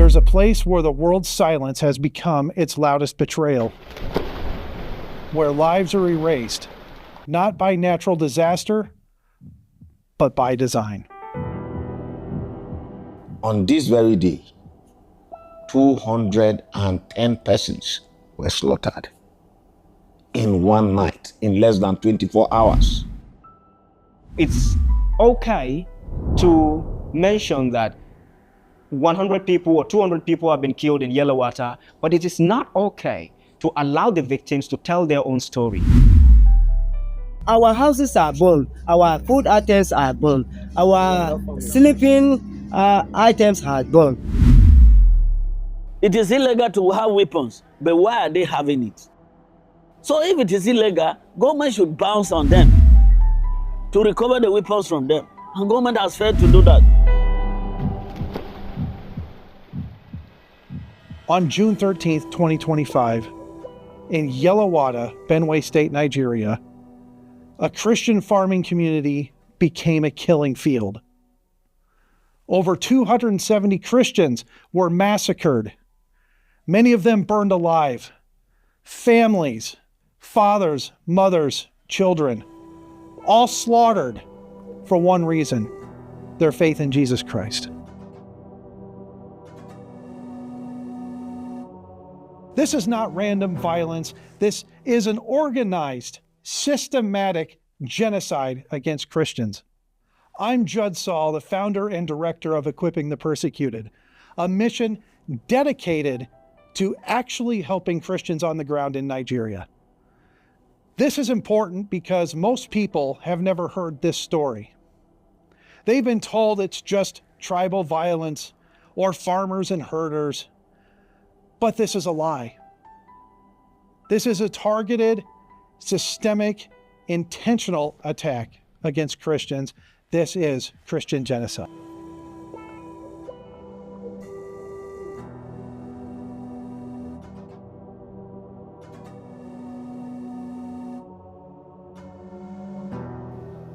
There's a place where the world's silence has become its loudest betrayal, where lives are erased, not by natural disaster, but by design. On this very day, 210 persons were slaughtered in one night, in less than 24 hours. It's okay to mention that 100 people or 200 people have been killed in Yelewata, but it is not okay to allow the victims to tell their own story. Our houses are burned, our food items are burned, our sleeping items are burned. It is illegal to have weapons, but why are they having it? So if it is illegal, government should bounce on them to recover the weapons from them. And government has failed to do that. On June 13th, 2025, in Yelewata, Benue State, Nigeria, a Christian farming community became a killing field. Over 270 Christians were massacred, many of them burned alive. Families, fathers, mothers, children, all slaughtered for one reason: their faith in Jesus Christ. This is not random violence. This is an organized, systematic genocide against Christians. I'm Judd Saul, the founder and director of Equipping the Persecuted, a mission dedicated to actually helping Christians on the ground in Nigeria. This is important because most people have never heard this story. They've been told it's just tribal violence or farmers and herders, but this is a lie. This is a targeted, systemic, intentional attack against Christians. This is Christian genocide.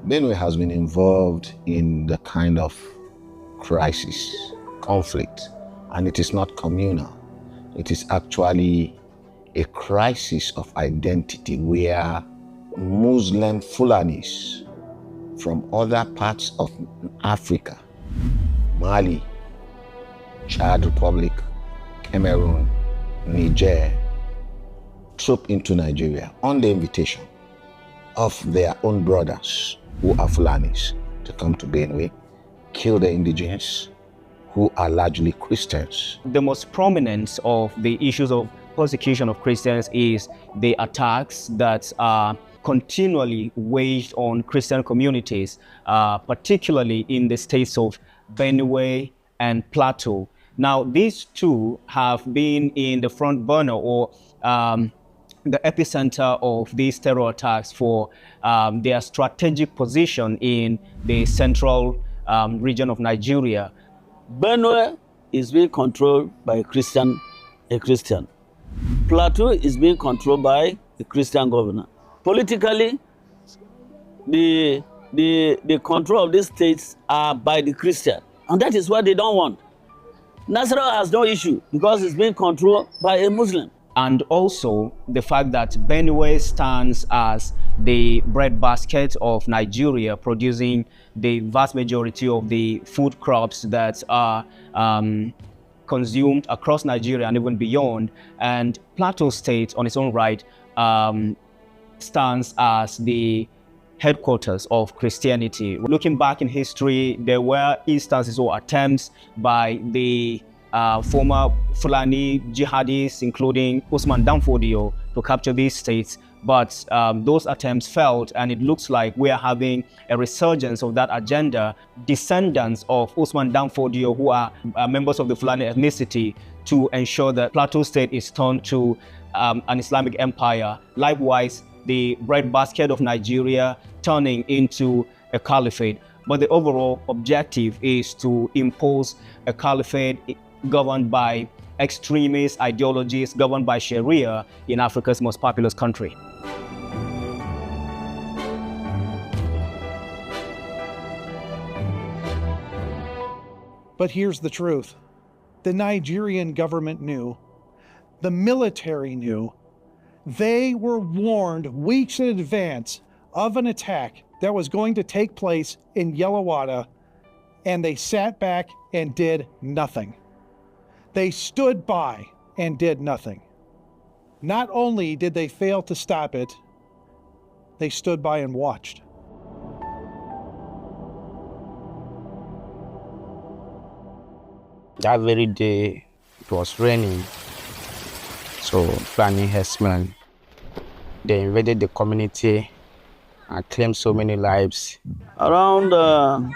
Benue has been involved in the kind of crisis, conflict, and it is not communal. It is actually a crisis of identity where Muslim Fulanis from other parts of Africa, Mali, Chad Republic, Cameroon, Niger, troop into Nigeria on the invitation of their own brothers who are Fulanis to come to Benue, kill the indigenous who are largely Christians. The most prominent of the issues of persecution of Christians is the attacks that are continually waged on Christian communities, particularly in the states of Benue and Plateau. Now, these two have been in the front burner or the epicenter of these terror attacks for their strategic position in the central region of Nigeria. Benue is being controlled by a Christian. Plateau is being controlled by a Christian governor. Politically, the control of these states are by the Christian, and that is what they don't want. Nasarawa has no issue because it's being controlled by a Muslim. And also the fact that Benue stands as the breadbasket of Nigeria, producing the vast majority of the food crops that are consumed across Nigeria and even beyond. And Plateau State, on its own right, stands as the headquarters of Christianity. Looking back in history, there were instances or attempts by the former Fulani jihadists, including Usman Danfodio, to capture these states. But those attempts failed, and it looks like we are having a resurgence of that agenda. Descendants of Usman Danfodio, who are members of the Fulani ethnicity, to ensure that Plateau State is turned to an Islamic empire. Likewise, the breadbasket of Nigeria turning into a caliphate. But the overall objective is to impose a caliphate governed by extremist ideologies, governed by Sharia in Africa's most populous country. But here's the truth. The Nigerian government knew. The military knew. They were warned weeks in advance of an attack that was going to take place in Yelewata, and they sat back and did nothing. They stood by and did nothing. Not only did they fail to stop it, they stood by and watched. That very day, it was raining, so Fulani herdsmen, they invaded the community and claimed so many lives. Around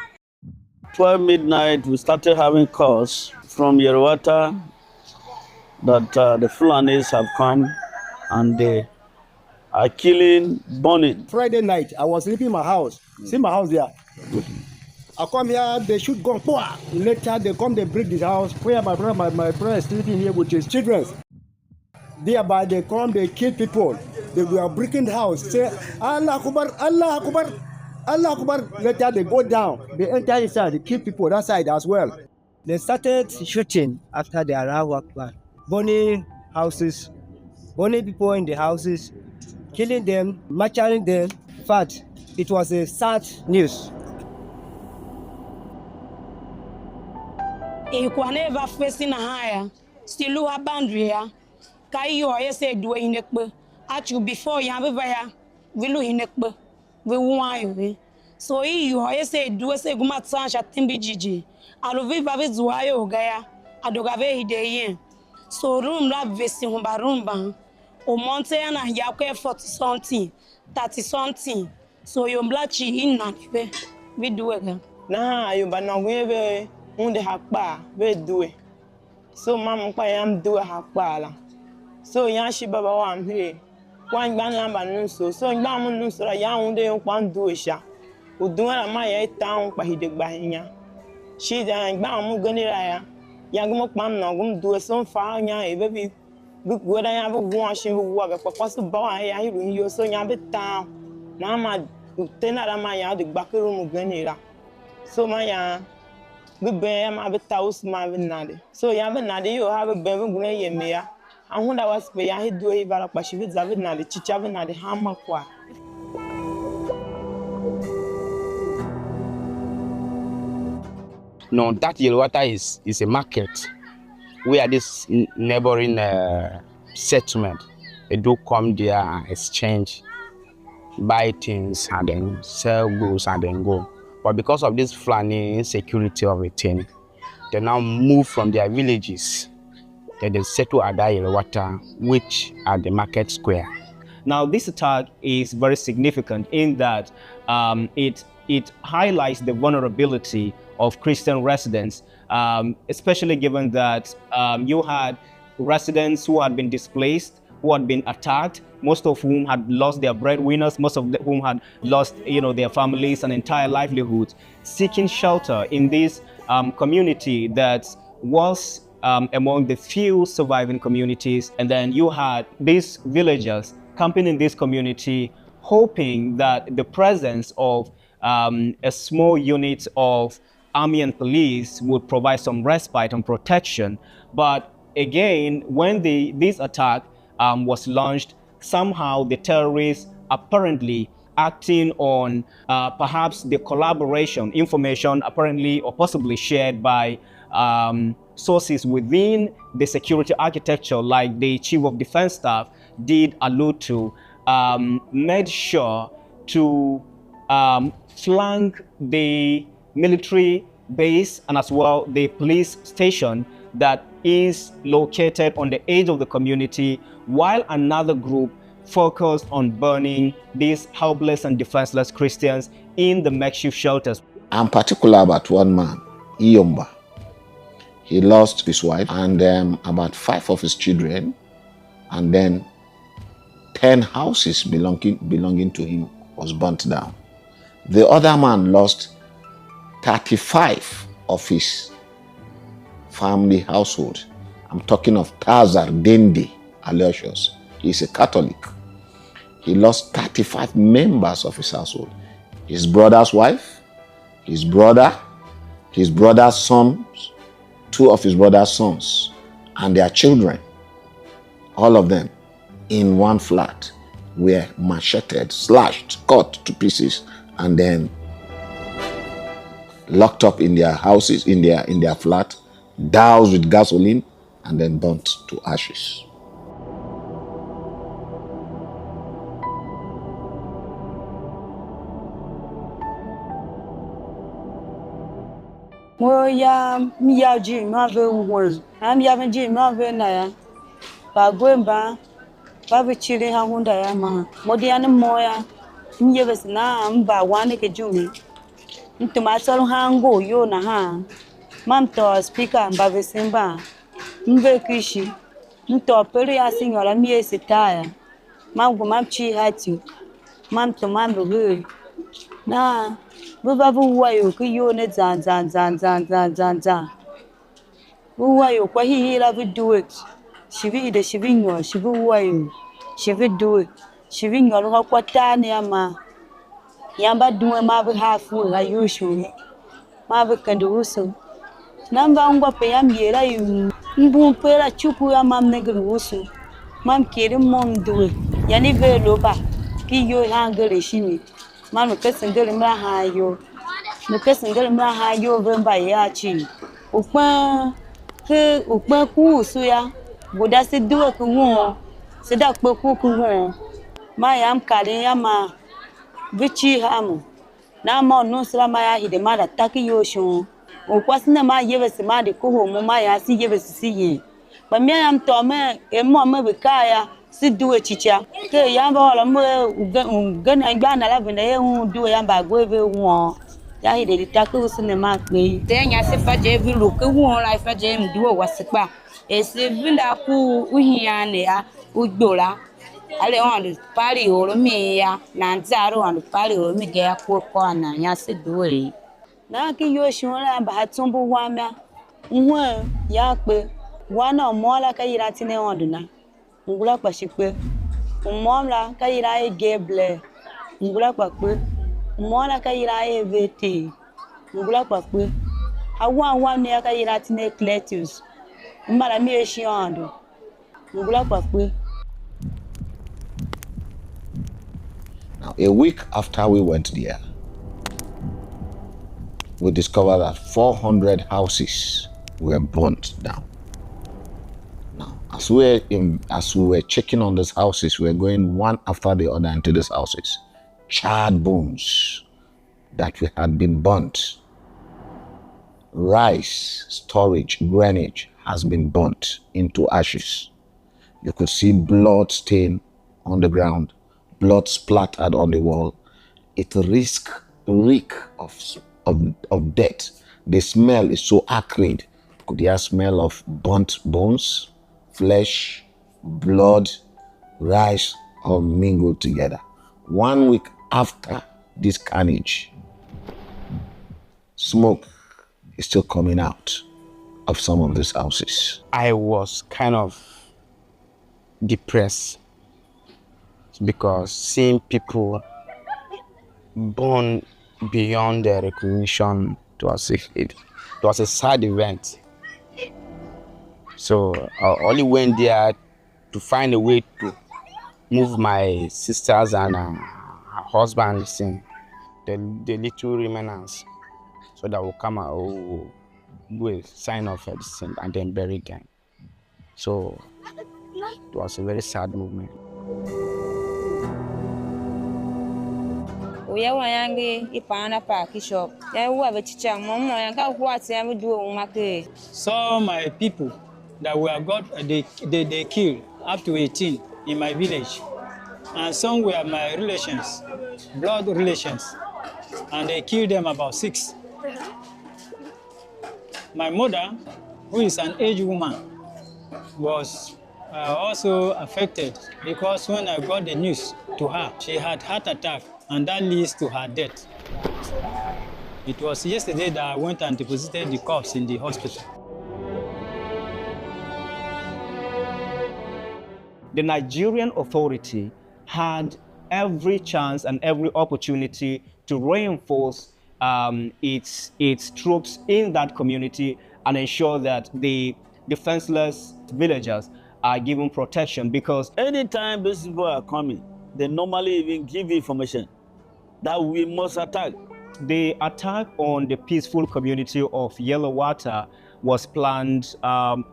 12 midnight, we started having calls from Yelewata that the Fulanis have come and they are killing, burning. Friday night, I was sleeping in my house. See my house there. I come here, they shoot gun. Later, they come, they break the house. Where my brother is sleeping here with his children. Thereby, they come, they kill people. They were breaking the house. Say, Allah Akbar, Allah Akbar, Allah Akbar. Later, they go down. They enter inside, they kill people that side as well. They started shooting after the Allahu Akbar. Burning houses, burning people in the houses, killing them, massacring them. In fact, it was a sad news. Ikwaneva facing higher, still a boundary. Kayo, I say, do in a actually before Yavaya, we look in a we want. So you, I say, do a say, Gumatsan at Timbiji. Aluviva Zuayo Gaya, Adogave de. So room lab vesting Barumba, or Montana, Yake 40 something, 30 something. So you're blachi in Nanibe, we do it. Nah, you but now we unde hakpa we do it. So mama kwa yam do hakpa la. So yashi baba wa amhe. Kwa ngba na ba nso. So ngba mu nso la ya unde kwa do sha. Udun la ma ya town kwa hidegba hinya. She da ngba mu gani la ya. Ya gumo kpam na gum do so fa nya e baby. Go da ya bu won shi bu wa be kwa so ba wa ya hiru yo so nya be town. Na ma tena la ma ya de gbakuru mu gani la. So ma ya we bear my house, my nade. So you have a nade, you have a baby gray mea. And when I was pay, I do a valapashi with Zavinade, Chichavina, the hammer qua. No, that Yelewata is a market where this neighboring settlement, they do come there and exchange, buy things and then sell goods and then go. But because of this Fulani insecurity of a thing, they now move from their villages. Then they settle at Yelewata, which are the market square. Now, this attack is very significant in that it highlights the vulnerability of Christian residents, especially given that you had residents who had been displaced, who had been attacked, most of whom had lost their breadwinners, most of whom had lost, their families and entire livelihoods, seeking shelter in this community that was among the few surviving communities. And then you had these villagers camping in this community, hoping that the presence of a small unit of army and police would provide some respite and protection. But again, when this attack was launched, somehow the terrorists apparently acting on perhaps the collaboration, information apparently or possibly shared by sources within the security architecture, like the Chief of Defense Staff did allude to, made sure to flank the military base and as well the police station that is located on the edge of the community, while another group focused on burning these helpless and defenseless Christians in the makeshift shelters. I'm particular about one man, Iyomba. He lost his wife and about 5 of his children, and then 10 houses belonging to him was burnt down. The other man lost 35 of his family household. I'm talking of Tazar Dende Aloysius. He's a Catholic. He lost 35 members of his household. His brother's wife, his brother, his brother's sons, two of his brother's sons, and their children, all of them, in one flat, were macheted, slashed, cut to pieces, and then locked up in their houses, in their flat, doused with gasoline, and then burnt to ashes. Miya ji ma ve won. Ya me ji ma ve na ya. Ba gwemba ba ve chiri ha hunda ya ma. Modi ya moya. Miye bes na mba wane ke jumi. Ntuma solo hango yo na ha. Mam to speaker mba ve simba. Mve kishi. Mto pere ya signora miye sitaya. Mam go mam chi hati. Mam to mam be na buba buwayo kiyo ne zan. Buwayo kwa hii la do it. Shivinyo, shivuwayo. Do it. Shivinyo lo kwa tani ama. Yamba duwe mabu hafu la yushu. Mabu kandurusu. Namba ngwa pe yamyera yu. Mbu pera chupu ya mam negrusu. Mam kiri mom duwe. Yani velo ba. Kiyo hangere shini. Mam kesengere mra hayo. Kesengere mra hayo vemba yachi. Ukpa ku suya. Boda se duwe ku won. Se da ku won. Ma yam kare yama. Vichi hamu. Na ma no sra ma ya hide ma da taki yoshun. Okwasina ma yebe se ma de ko ho ma ya si yebe si yi. Ba mi am to me e mo me be kaya si duwe chicha. Ke yamba wala mo gan agba na la vene e hu duwe yamba go eve won. Ya hide de taki usine ma pe. Te nya se fa je vi lu ke won la fa je mduwe wasipa. E se vinda ku uhia ne ya ugbola. Ale on pari oro mi ya na nzaro on pari oro mi ge akoko na ya se duwe. Na ki yo shunra ba tumbu wamia. Nwe ya pe wana mola ka yira tine onduna. Ngula pa shipe. Umomla ka yira e geble. Ngula pa pe. Mola ka yira e vete. Ngula pa pe. Awan ne ka yira tine cletus. Mbala mi e shiondo. Ngula pa pe. Now, a week after we went there, we discovered that 400 houses were burnt down. Now, as we were checking on these houses, we were going one after the other into these houses. Charred bones that had been burnt. Rice, storage, drainage has been burnt into ashes. You could see blood stain on the ground, blood splattered on the wall. It reek of death. The smell is so acrid. Could you smell of burnt bones, flesh, blood, rice, all mingled together? 1 week after this carnage, smoke is still coming out of some of these houses. I was kind of depressed because seeing people born beyond their recognition it was a sad event. So I only went there to find a way to move my sisters and her husband the little remnants, so that will come out, will do a sign of sin and then bury them. So it was a very sad movement. Oya wayange ipana pa kishop. Ya uwa bechicha momo yanga kwati ya do umake. So my people that were they killed up to 18 in my village. And some were my relations, blood relations. And they killed them about 6. My mother, who is an aged woman, was also affected because when I got the news to her, she had heart attack, and that leads to her death. It was yesterday that I went and deposited the corpse in the hospital. The Nigerian authority had every chance and every opportunity to reinforce its troops in that community and ensure that the defenseless villagers are given protection, because anytime these people are coming, they normally even give information that we must attack. The attack on the peaceful community of Yelewata was planned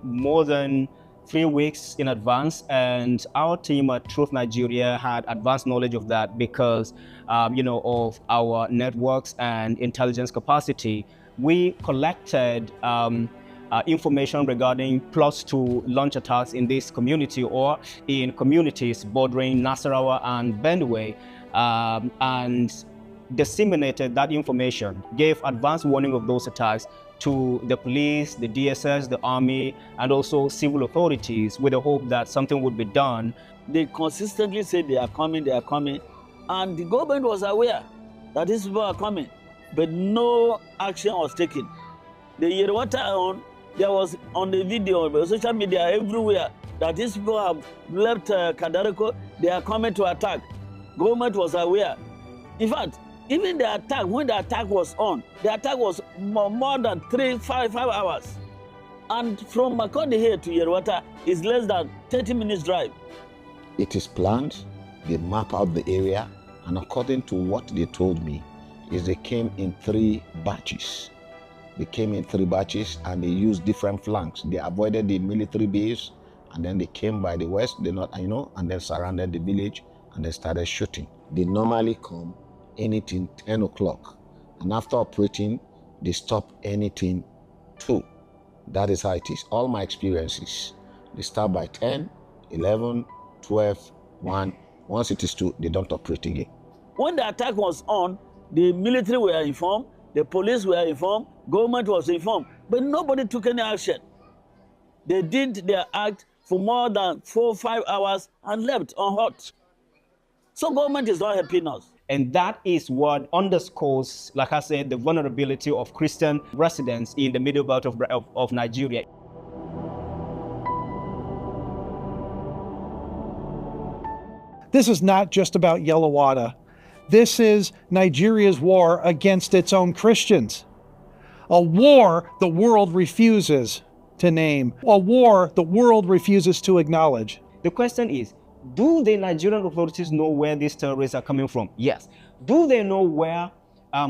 more than 3 weeks in advance, and our team at Truth Nigeria had advanced knowledge of that because, of our networks and intelligence capacity. We collected information regarding plots to launch attacks in this community or in communities bordering Nasarawa and Benue, and disseminated that information, gave advance warning of those attacks to the police, the DSS, the army, and also civil authorities, with the hope that something would be done. They consistently said they are coming, and the government was aware that these people are coming, but no action was taken. The Yelewata there was on the video, social media everywhere, that these people have left Kadareko, they are coming to attack. Government was aware. In fact, even the attack, when the attack was on, the attack was more than 5 hours. And from Makurdi here to Yelewata is less than 30 minutes drive. It is planned, they map out the area, and according to what they told me, is they came in 3 batches. They came in 3 batches and they used different flanks. They avoided the military base, and then they came by the west, and then surrounded the village, and they started shooting. They normally come anything 10 o'clock, and after operating, they stop anything 2. That is how it is. All my experiences, they start by 10, 11, 12, 1. Once it is 2, they don't operate again. When the attack was on, the military were informed, the police were informed, government was informed, but nobody took any action. They did their act for more than 4 or 5 hours and left unhurt. So government is not helping us. And that is what underscores, like I said, the vulnerability of Christian residents in the middle belt of Nigeria. This is not just about Yelewata. This is Nigeria's war against its own Christians. A war the world refuses to name. A war the world refuses to acknowledge. The question is, do the Nigerian authorities know where these terrorists are coming from? Yes. Do they know where,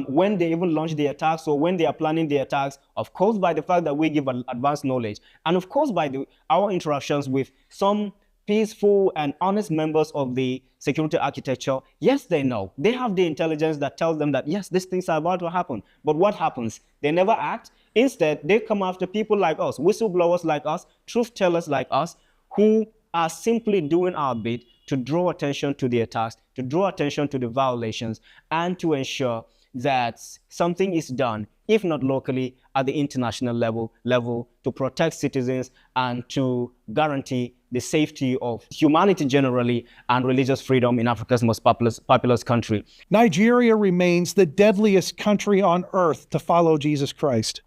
when they even launch the attacks or when they are planning the attacks? Of course, by the fact that we give advanced knowledge. And of course, by our interactions with some peaceful and honest members of the security architecture, yes, they know. They have the intelligence that tells them that, yes, these things are about to happen. But what happens? They never act. Instead, they come after people like us, whistleblowers like us, truth tellers like us, who are simply doing our bit to draw attention to the attacks, to draw attention to the violations, and to ensure that something is done, if not locally, at the international level to protect citizens and to guarantee the safety of humanity generally and religious freedom in Africa's most populous country. Nigeria remains the deadliest country on earth to follow Jesus Christ.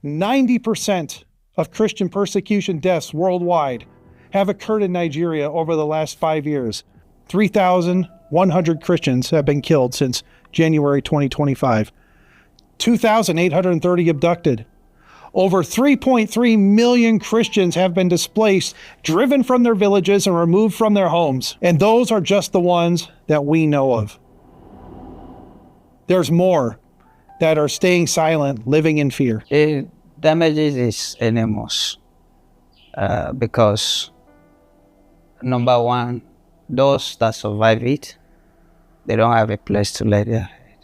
90% of Christian persecution deaths worldwide have occurred in Nigeria over the last 5 years. 3,100 Christians have been killed since January 2025. 2,830 abducted. Over 3.3 million Christians have been displaced, driven from their villages and removed from their homes. And those are just the ones that we know of. There's more that are staying silent, living in fear. It damages is enormous because, number one, those that survive it, they don't have a place to lay their head.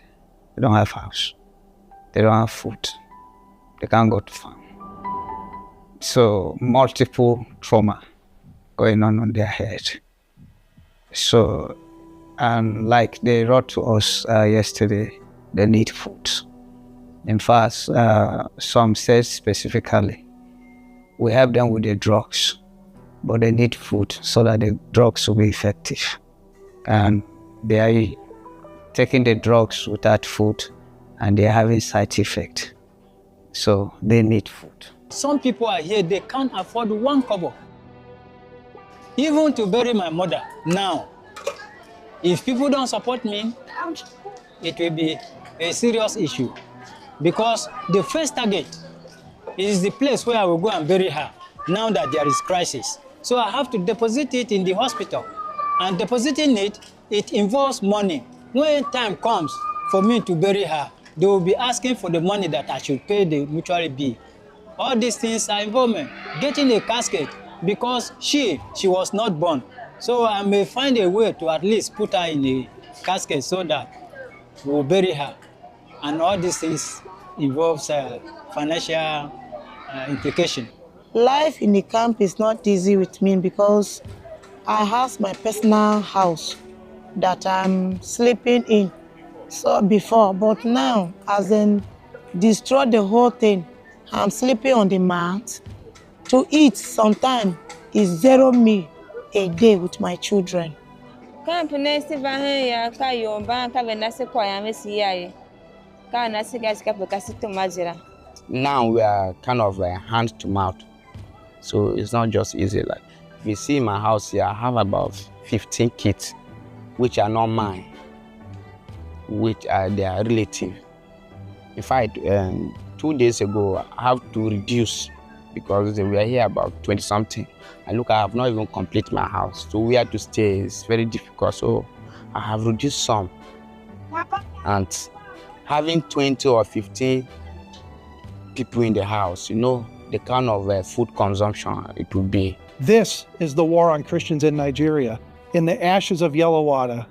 They don't have house. They don't have food. They can't go to farm. So multiple trauma going on their head. So, and like they wrote to us yesterday, they need food. In fact, some said specifically, we help them with the drugs, but they need food so that the drugs will be effective. And they are taking the drugs without food, and they are having side effects. So they need food. Some people are here, they can't afford 1 kobo. Even to bury my mother now. If people don't support me, it will be a serious issue. Because the first target It is the place where I will go and bury her now that there is crisis. So I have to deposit it in the hospital. And depositing it, it involves money. When time comes for me to bury her, they will be asking for the money that I should pay the mortuary bill. All these things are involvement. Getting a casket because she was not born. So I may find a way to at least put her in a casket so that we'll bury her. And all these things involves financial implication. Life in the camp is not easy with me because I have my personal house that I'm sleeping in. So before, but now, as in destroy the whole thing, I'm sleeping on the mat. To eat sometimes is 0 meal a day with my children. Camp nesi bahe ya ka yomba ka benasi kwa ya mesi yaye. Ka nasi guys ka pekasi to majira. Now we are kind of hand to mouth. So it's not just easy. Like you see in my house here, I have about 15 kids, which are not mine, which are their relative. In fact, 2 days ago, I have to reduce because they were here about 20 something. And look, I have not even completed my house. So where to stay is very difficult. So I have reduced some. And having 20 or 15 people in the house, you know, the kind of food consumption it will be. This is the war on Christians in Nigeria. In the ashes of Yelewata,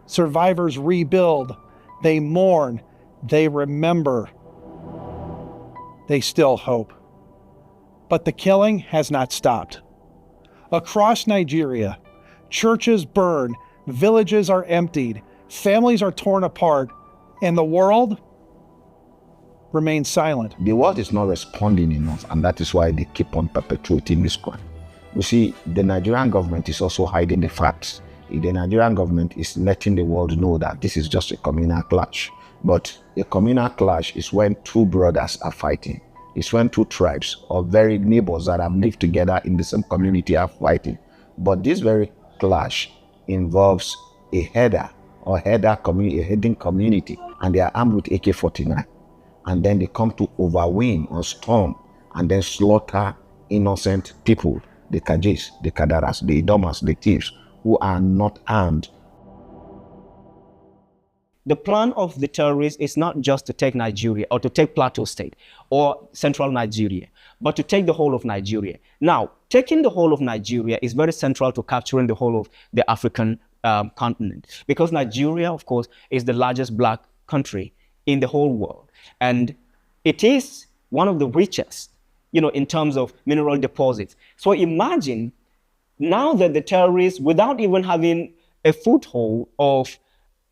survivors rebuild, they mourn, they remember, they still hope. But the killing has not stopped. Across Nigeria, churches burn, villages are emptied, families are torn apart, and the world remains silent. The world is not responding enough, and that is why they keep on perpetuating this crime. You see, the Nigerian government is also hiding the facts. The Nigerian government is letting the world know that this is just a communal clash. But a communal clash is when two brothers are fighting. It's when two tribes or very neighbors that have lived together in the same community are fighting. But this very clash involves a header or heading community, and they are armed with AK-49. And then they come to overwhelm or storm and then slaughter innocent people, the Kajis, the Kadaras, the Idomas, the thieves, who are not armed. The plan of the terrorists is not just to take Nigeria or to take Plateau State or central Nigeria, but to take the whole of Nigeria. Now, taking the whole of Nigeria is very central to capturing the whole of the African continent, because Nigeria, of course, is the largest black country in the whole world. And it is one of the richest, in terms of mineral deposits. So imagine now that the terrorists, without even having a foothold of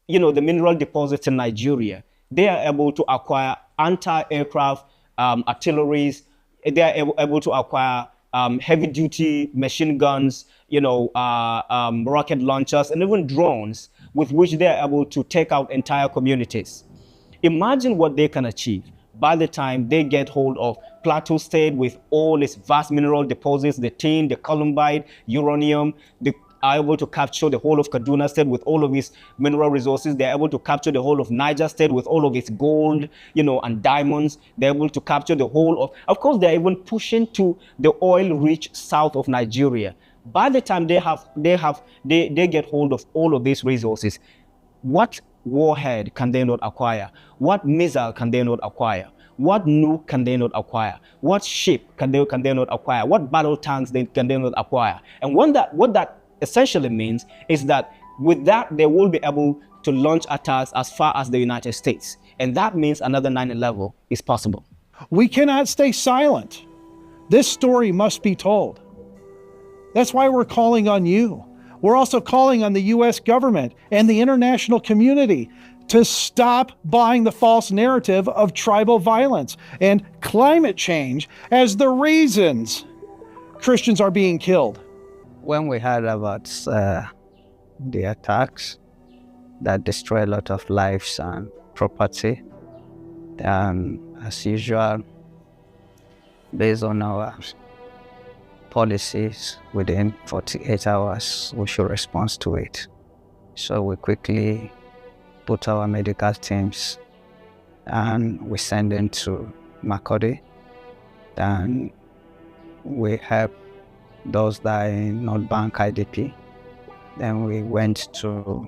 the mineral deposits in Nigeria, they are able to acquire anti-aircraft artilleries. They are able to acquire heavy-duty machine guns, rocket launchers, and even drones with which they are able to take out entire communities. Imagine what they can achieve by the time they get hold of Plateau State with all its vast mineral deposits, the tin, the columbide, uranium. They are able to capture the whole of Kaduna State with all of its mineral resources. They're able to capture the whole of Niger State with all of its gold, and diamonds. They're able to capture the whole of course, they're even pushing to the oil-rich south of Nigeria. By the time they get hold of all of these resources, what warhead can they not acquire? What missile can they not acquire? What nuke can they not acquire? What ship can they not acquire? What battle tanks can they not acquire? And what that essentially means is that with that, they will be able to launch attacks as far as the United States. And that means another 9/11 is possible. We cannot stay silent. This story must be told. That's why we're calling on you. We're also calling on the U.S. government and the international community to stop buying the false narrative of tribal violence and climate change as the reasons Christians are being killed. When we heard about the attacks that destroy a lot of lives and property, as usual, based on our policies, within 48 hours, we should respond to it. So we quickly put our medical teams and we send them to Makurdi And we helped those that are in North Bank IDP. Then we went to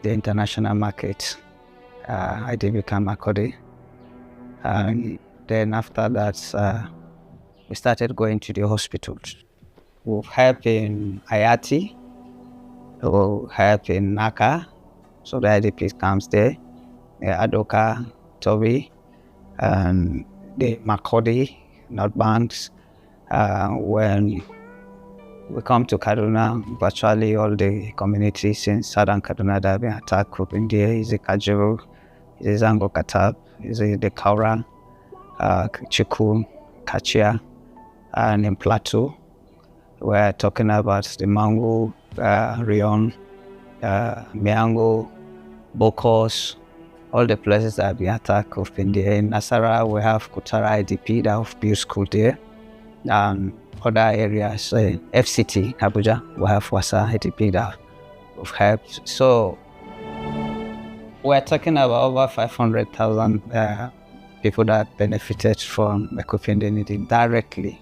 the international market, IDP Kamakode. And then after that, we started going to the hospitals. We've helped in Ayati, we've helped in Naka, so the IDP comes there, Adoka, Toby, and the Makodi, North Banks. When we come to Kaduna, virtually all the communities in southern Kaduna that have been attacked group in there is the Kajuru, is the Zango Katab, is the Kaura, Chiku, Kachia, and in Plateau, we're talking about the Mango, Rion, Miango, Bokos, all the places that have been attacked of India. In Nasara, we have Kutara IDP that have built school there. And other areas, FCT, Abuja, we have Wasa IDP that have helped. So we're talking about over 500,000 people that benefited from equipping the needy directly.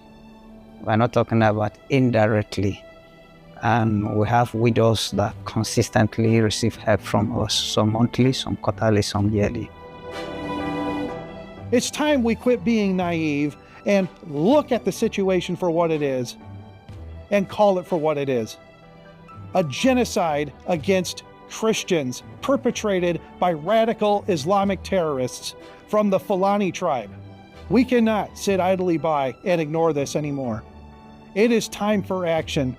We're not talking about indirectly. And we have widows that consistently receive help from us, some monthly, some quarterly, some yearly. It's time we quit being naive and look at the situation for what it is and call it for what it is. A genocide against Christians perpetrated by radical Islamic terrorists from the Fulani tribe. We cannot sit idly by and ignore this anymore. It is time for action.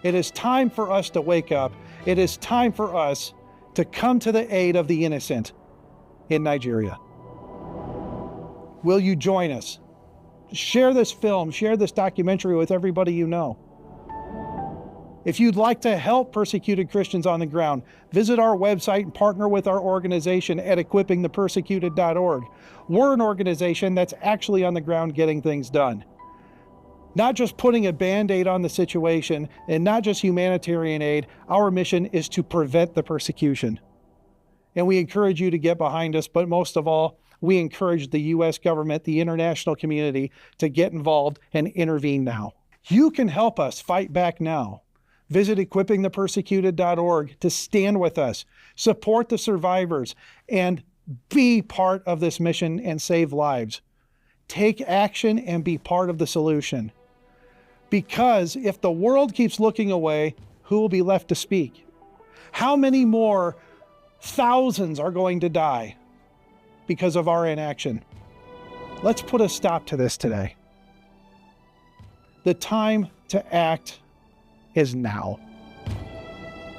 It is time for us to wake up. It is time for us to come to the aid of the innocent in Nigeria. Will you join us? Share this film, share this documentary with everybody you know. If you'd like to help persecuted Christians on the ground, visit our website and partner with our organization at equippingthepersecuted.org. We're an organization that's actually on the ground getting things done. Not just putting a Band-Aid on the situation and not just humanitarian aid, our mission is to prevent the persecution. And we encourage you to get behind us, but most of all, we encourage the U.S. government, the international community, to get involved and intervene now. You can help us fight back now. Visit equippingthepersecuted.org to stand with us, support the survivors, and be part of this mission and save lives. Take action and be part of the solution. Because if the world keeps looking away, who will be left to speak? How many more thousands are going to die because of our inaction? Let's put a stop to this today. The time to act is now.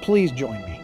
Please join me.